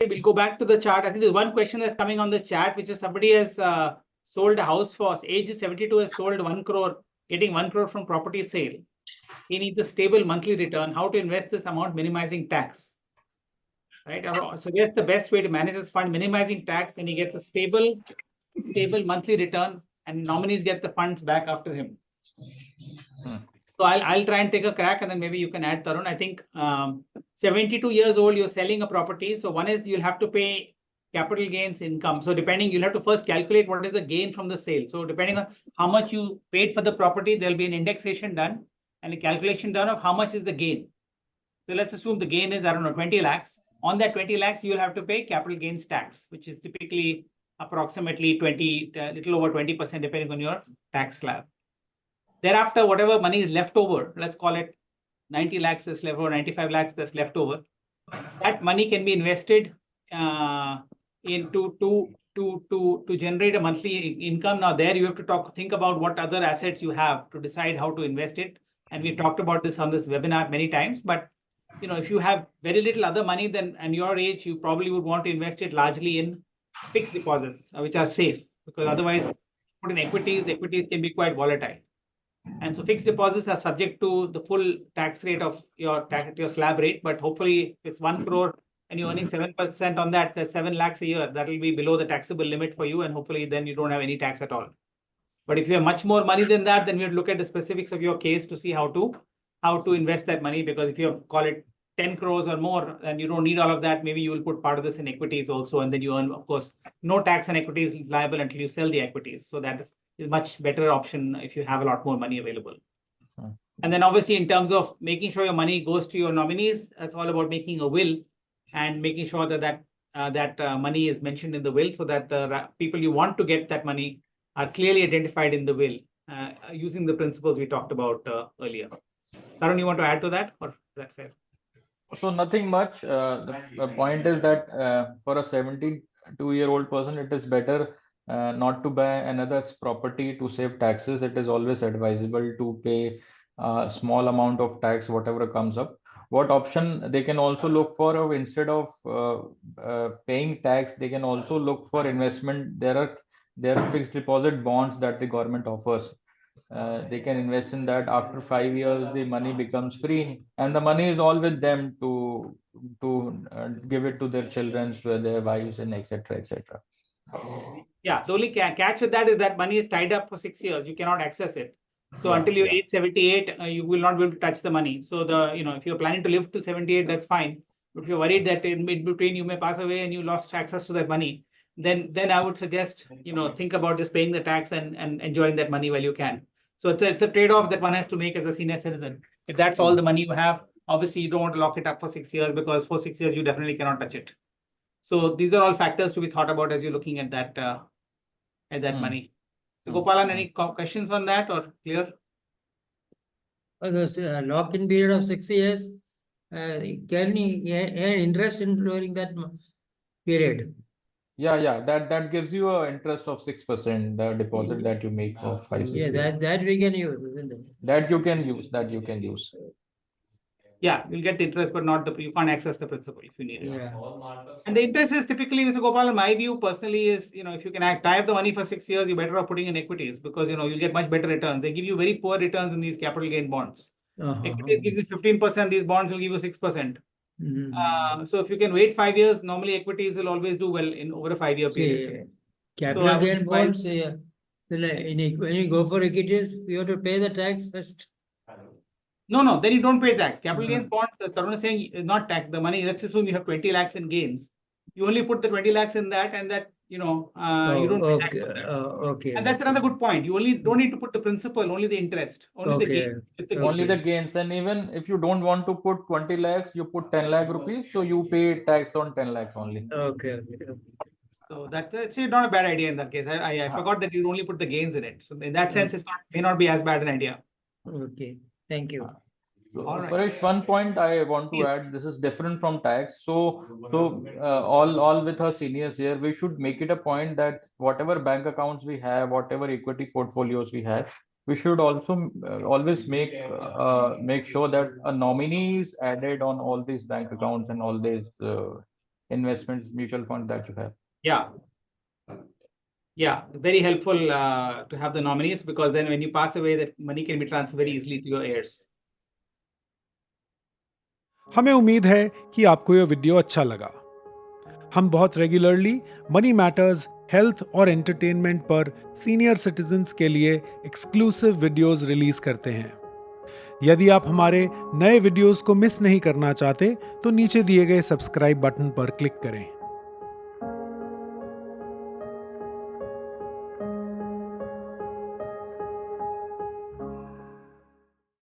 We'll go back to the chart. I think there's one question that's coming on the chat, which is somebody has sold a house for age is 72, has sold 1 crore, getting 1 crore from property sale. He needs a stable monthly return. How to invest this amount, minimizing tax? Right? So that's the best way to manage this fund, minimizing tax, and he gets a stable monthly return, and nominees get the funds back after him. So I'll try and take a crack, and then maybe you can add, Tarun. I think 72 years old, you're selling a property. So one is you'll have to pay capital gains income. So depending, you'll have to first calculate what is the gain from the sale. So depending on how much you paid for the property, there'll be an indexation done and a calculation done of how much is the gain. So let's assume the gain is, I don't know, 20 lakhs. On that 20 lakhs, you'll have to pay capital gains tax, which is typically approximately 20, little over 20%, depending on your tax slab. Thereafter, whatever money is left over, let's call it 90 lakhs is left over, 95 lakhs that's left over. That money can be invested into to generate a monthly income. Now there you have to think about what other assets you have to decide how to invest it. And we talked about this on this webinar many times, but if you have very little other money, then and your age, you probably would want to invest it largely in fixed deposits, which are safe, because otherwise put in equities can be quite volatile. And so fixed deposits are subject to the full tax rate of your slab rate, but hopefully if it's 1 crore and you're earning 7% on that, that's 7 lakhs a year. That will be below the taxable limit for you, and hopefully then you don't have any tax at all. But if you have much more money than that, then we have to look at the specifics of your case to see how to invest that money. Because if you call it 10 crores or more, and you don't need all of that, maybe you will put part of this in equities also, and then you earn, of course, no tax on equities liable until you sell the equities. So that is much better option if you have a lot more money available. And then obviously in terms of making sure your money goes to your nominees, it's all about making a will and making sure that money is mentioned in the will, so that the people you want to get that money are clearly identified in the will, using the principles we talked about earlier. Tarun, you want to add to that, or is that fair? So nothing much. The point is that for a 72-year-old person, it is better not to buy another property to save taxes. It is always advisable to pay a small amount of tax, whatever comes up. What option they can also look for, instead of paying tax, they can also look for investment. There are fixed deposit bonds that the government offers. They can invest in that. After 5 years, the money becomes free, and the money is all with them to give it to their children, to their wives, and etc. etc. Yeah, the only catch with that is that money is tied up for 6 years. You cannot access it. So until you're age 78, you will not be able to touch the money. So if you're planning to live till 78, that's fine. But if you're worried that in between you may pass away and you lost access to that money, then I would suggest, think about just paying the tax and enjoying that money while you can. So it's a trade-off that one has to make as a senior citizen. If that's all the money you have, obviously you don't want to lock it up for 6 years, because for 6 years you definitely cannot touch it. So these are all factors to be thought about as you're looking at that money. So Gopalan, any questions on that, or clear? The lock-in period of 6 years, can he earn interest during that period? Yeah. That gives you an interest of 6%, the deposit that you make for 5-6 years. That we can use, isn't it? That you can use. Yeah, you'll get the interest, but you can't access the principal if you need it. Yeah. And the interest is typically, Mr. Gopal, my view personally is, if you can tie up the money for 6 years, you're better off putting in equities, because, you'll get much better returns. They give you very poor returns in these capital gain bonds. Equities gives you 15%, these bonds will give you 6%. So if you can wait 5 years, normally equities will always do well in over a 5-year period. Capital gain bonds, when you go for equities, you have to pay the tax first. No, then you don't pay tax. Capital gains bonds, Tarun is saying, is not tax. The money, let's assume you have 20 lakhs in gains. You only put the 20 lakhs in that, and that, you don't pay tax on that. Okay. And that's another good point. You only don't need to put the principal, only the interest, only the gain. Only the gains. And even if you don't want to put 20 lakhs, you put 10 lakh rupees, so you pay tax on 10 lakhs only. Okay. So that's actually not a bad idea in that case. I forgot that you only put the gains in it. So in that sense, may not be as bad an idea. Okay. Thank you. All right. Paresh, one point I want to add, this is different from tax. So all with our seniors here, we should make it a point that whatever bank accounts we have, whatever equity portfolios we have, we should also always make sure that a nominee is added on all these bank accounts and all these investments, mutual fund that you have. Yeah. Yeah, very helpful to have the nominees, because then when you pass away, that money can be transferred very easily to your heirs. हमें उम्मीद है कि आपको यह video अच्छा लगा। हम बहुत रेगुलरली मनी मैटर्स, हेल्थ और एंटरटेनमेंट पर सीनियर सिटीजन्स के लिए एक्सक्लूसिव वीडियोस रिलीज करते हैं। यदि आप हमारे नए वीडियोस को मिस नहीं करना चाहते तो नीचे दिए गए सब्सक्राइब बटन पर क्लिक करें।